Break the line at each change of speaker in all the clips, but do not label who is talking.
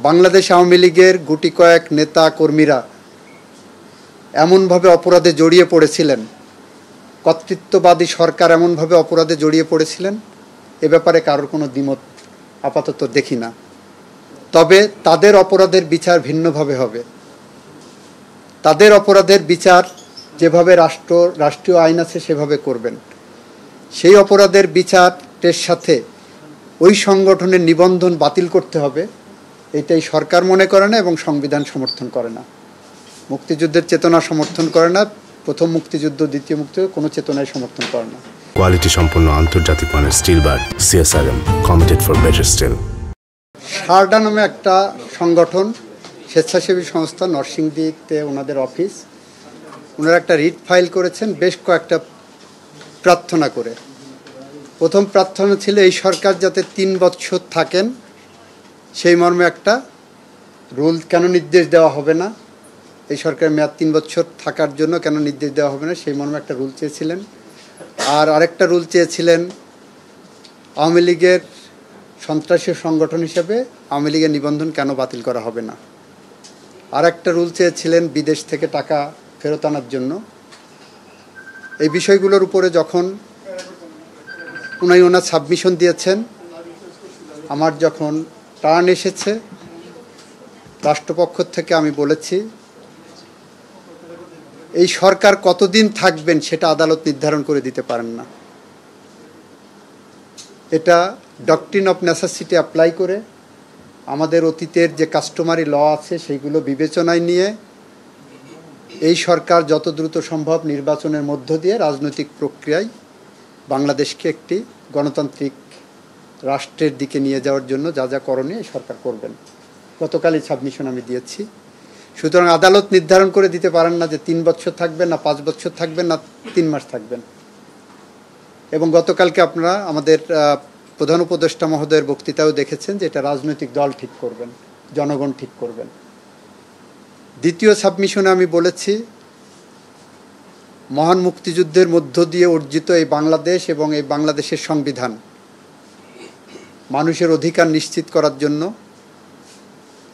বাংলাদেশ আওয়ামী লীগের গুটি কয়েক নেতা কর্মীরা এমনভাবে অপরাধে জড়িয়ে পড়েছিলেন, কর্তৃত্ববাদী সরকার এমনভাবে অপরাধে জড়িয়ে পড়েছিলেন, এ ব্যাপারে কারোর কোনো দ্বিমত আপাতত দেখি না। তবে তাদের অপরাধের বিচার ভিন্নভাবে হবে। তাদের অপরাধের বিচার যেভাবে রাষ্ট্রীয় আইন আছে সেভাবে করবেন। সেই অপরাধের বিচারের সাথে ওই সংগঠনের নিবন্ধন বাতিল করতে হবে, এটাই সরকার মনে করে না এবং সংবিধান সমর্থন করে না। মুক্তিযুদ্ধের চেতনা সমর্থন করে না, প্রথম মুক্তিযুদ্ধ দ্বিতীয় মুক্তিযুদ্ধ কোনো চেতনায় সমর্থন করে না।
কোয়ালিটি সম্পন্ন আন্তর্জাতিক মানের steel bar CSRM, committed for better steel.
Sharda নামে একটা সংগঠন, স্বেচ্ছাসেবী সংস্থা, নরসিংদীতে ওনাদের অফিস। ওনারা একটা রিট ফাইল করেছেন বেশ কয়েকটা প্রার্থনা করে। প্রথম প্রার্থনা ছিল এই সরকার যাতে 3 বছর থাকেন সেই মর্মে একটা রুল কেন নির্দেশ দেওয়া হবে না, এই সরকারের মেয়াদ 3 বছর থাকার জন্য কেন নির্দেশ দেওয়া হবে না সেই মর্মে একটা রুল চেয়েছিলেন। আর আরেকটা রুল চেয়েছিলেন আওয়ামী লীগের সন্ত্রাসী সংগঠন হিসেবে আওয়ামী লীগের নিবন্ধন কেন বাতিল করা হবে না। আর একটা রুল চেয়েছিলেন বিদেশ থেকে টাকা ফেরত আনার জন্য। এই বিষয়গুলোর উপরে যখন ওনার সাবমিশন দিয়েছেন, আমার যখন টার্ন এসেছে রাষ্ট্রপক্ষ থেকে আমি বলেছি এই সরকার কতদিন থাকবেন সেটা আদালত নির্ধারণ করে দিতে পারেন না। এটা ডক্ট্রিন অফ নেসেসিটি অ্যাপ্লাই করে আমাদের অতীতের যে কাস্টমারি ল আছে সেইগুলো বিবেচনায় নিয়ে এই সরকার যত দ্রুত সম্ভব নির্বাচনের মধ্য দিয়ে রাজনৈতিক প্রক্রিয়ায় বাংলাদেশকে একটি গণতান্ত্রিক রাষ্ট্রের দিকে নিয়ে যাওয়ার জন্য যা যা করণীয় এই সরকার করবেন। গতকালই সাবমিশন আমি দিয়েছি। সুতরাং আদালত নির্ধারণ করে দিতে পারেন না যে 3 বছর থাকবেন না 5 বছর থাকবেন না 3 মাস থাকবেন। এবং গতকালকে আপনারা আমাদের প্রধান উপদেষ্টা মহোদয়ের বক্তৃতাও দেখেছেন যে এটা রাজনৈতিক দল ঠিক করবেন, জনগণ ঠিক করবেন। দ্বিতীয় সাবমিশনে আমি বলেছি মহান মুক্তিযুদ্ধের মধ্য দিয়ে অর্জিত এই বাংলাদেশ এবং এই বাংলাদেশের সংবিধান মানুষের অধিকার নিশ্চিত করার জন্য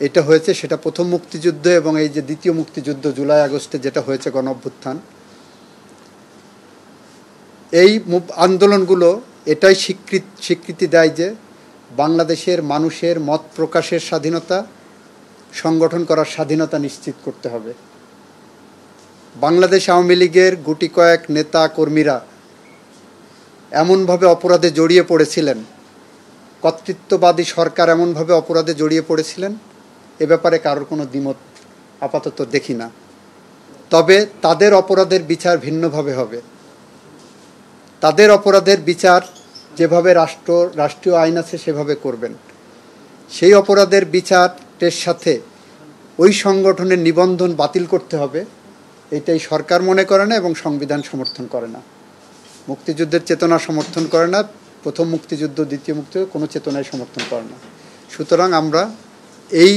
এটা হয়েছে, সেটা প্রথম মুক্তিযুদ্ধ এবং এই যে দ্বিতীয় মুক্তিযুদ্ধ জুলাই আগস্টে যেটা হয়েছে গণ অভ্যুত্থান, এই আন্দোলনগুলো এটাই স্বীকৃতি দেয় যে বাংলাদেশের মানুষের মত প্রকাশের স্বাধীনতা, সংগঠন করার স্বাধীনতা নিশ্চিত করতে হবে। বাংলাদেশ আওয়ামী লীগের গুটি কয়েক নেতা কর্মীরা এমনভাবে অপরাধে জড়িয়ে পড়েছিলেন, কর্তৃত্ববাদী সরকার এমনভাবে অপরাধে জড়িয়ে পড়েছিলেন, এ ব্যাপারে কারোর কোনো দ্বিমত আপাতত দেখি না। তবে তাদের অপরাধের বিচার ভিন্নভাবে হবে। তাদের অপরাধের বিচার যেভাবে রাষ্ট্রীয় আইন আছে সেভাবে করবেন। সেই অপরাধের বিচারের সাথে ওই সংগঠনের নিবন্ধন বাতিল করতে হবে, এটাই সরকার মনে করে না এবং সংবিধান সমর্থন করে না। মুক্তিযুদ্ধের চেতনা সমর্থন করে না, প্রথম মুক্তিযুদ্ধ দ্বিতীয় মুক্তিযুদ্ধ কোনো চেতনায় সমর্থন করে না। সুতরাং আমরা এই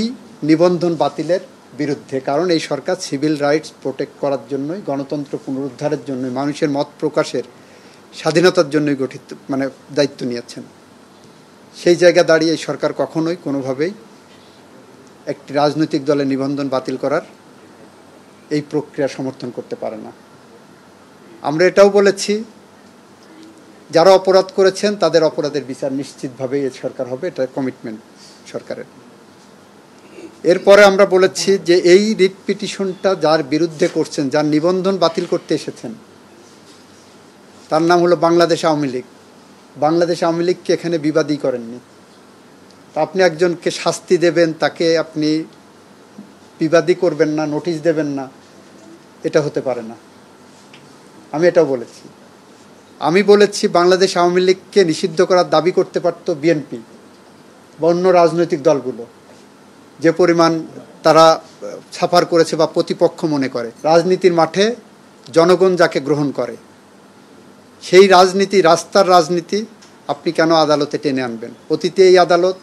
নিবন্ধন বাতিলের বিরুদ্ধে, কারণ এই সরকার সিভিল রাইটস প্রোটেক্ট করার জন্যই, গণতন্ত্র পুনরুদ্ধারের জন্যই, মানুষের মত প্রকাশের স্বাধীনতার জন্যই দায়িত্ব নিয়েছেন। সেই জায়গা দাঁড়িয়ে এই সরকার কখনোই কোনোভাবেই একটি রাজনৈতিক দলের নিবন্ধন বাতিল করার এই প্রক্রিয়া সমর্থন করতে পারে না। আমরা এটাও বলেছি যারা অপরাধ করেছেন তাদের অপরাধের বিচার নিশ্চিতভাবেই এই সরকার হবে, এটা কমিটমেন্ট সরকারের। এরপরে আমরা বলেছি যে এই রিট পিটিশনটা যার বিরুদ্ধে করছেন, যার নিবন্ধন বাতিল করতে এসেছেন, তার নাম হলো বাংলাদেশ আওয়ামী লীগ। বাংলাদেশ আওয়ামী লীগকে এখানে বিবাদী করেননি। তা আপনি একজনকে শাস্তি দেবেন, তাকে আপনি বিবাদী করবেন না, নোটিশ দেবেন না, এটা হতে পারে না। আমি এটাও বলেছি। আমি বলেছি বাংলাদেশ আওয়ামী লীগকে নিষিদ্ধ করার দাবি করতে পারত বিএনপি বা অন্য রাজনৈতিক দলগুলো, যে পরিমাণ তারা সাফার করেছে বা প্রতিপক্ষ মনে করে। রাজনীতির মাঠে জনগণ যাকে গ্রহণ করে সেই রাজনীতি, রাস্তার রাজনীতি আপনি কেন আদালতে টেনে আনবেন? অতীতে এই আদালত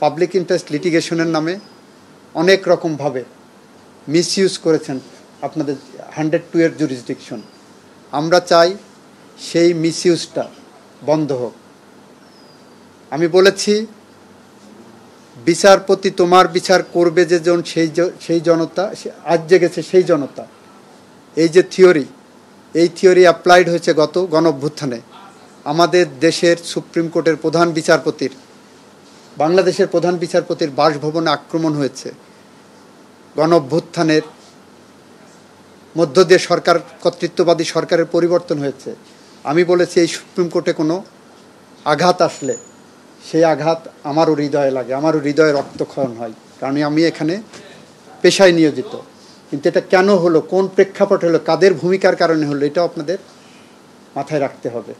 পাবলিক ইন্টারেস্ট লিটিগেশনের নামে অনেক রকমভাবে মিসইউজ করেছেন আপনাদের 102 এর জুরিসডিকশন। আমরা চাই সেই মিসইউজটা বন্ধ হোক। আমি বলেছি বিচারপতি তোমার বিচার করবে যে জন সেই জনতা, আজ জেগেছে সেই জনতা, এই যে থিওরি, এই থিওরি অ্যাপ্লাইড হয়েছে গত গণঅভ্যুত্থানে। আমাদের দেশের সুপ্রিম কোর্টের প্রধান বিচারপতির, বাংলাদেশের প্রধান বিচারপতির বাসভবনে আক্রমণ হয়েছে। গণঅভ্যুত্থানের মধ্য দিয়ে সরকার, কর্তৃত্ববাদী সরকারের পরিবর্তন হয়েছে। আমি বলেছি এই সুপ্রিম কোর্টে কোনো আঘাত আসলে সেই আঘাত আমারও হৃদয়ে লাগে, আমারও হৃদয়ে রক্তক্ষরণ হয়, কারণ আমি এখানে পেশায় নিয়োজিত। কিন্তু এটা কেন হলো, কোন প্রেক্ষাপট হলো, কাদের ভূমিকার কারণে হলো, এটাও আপনাদের মাথায় রাখতে হবে।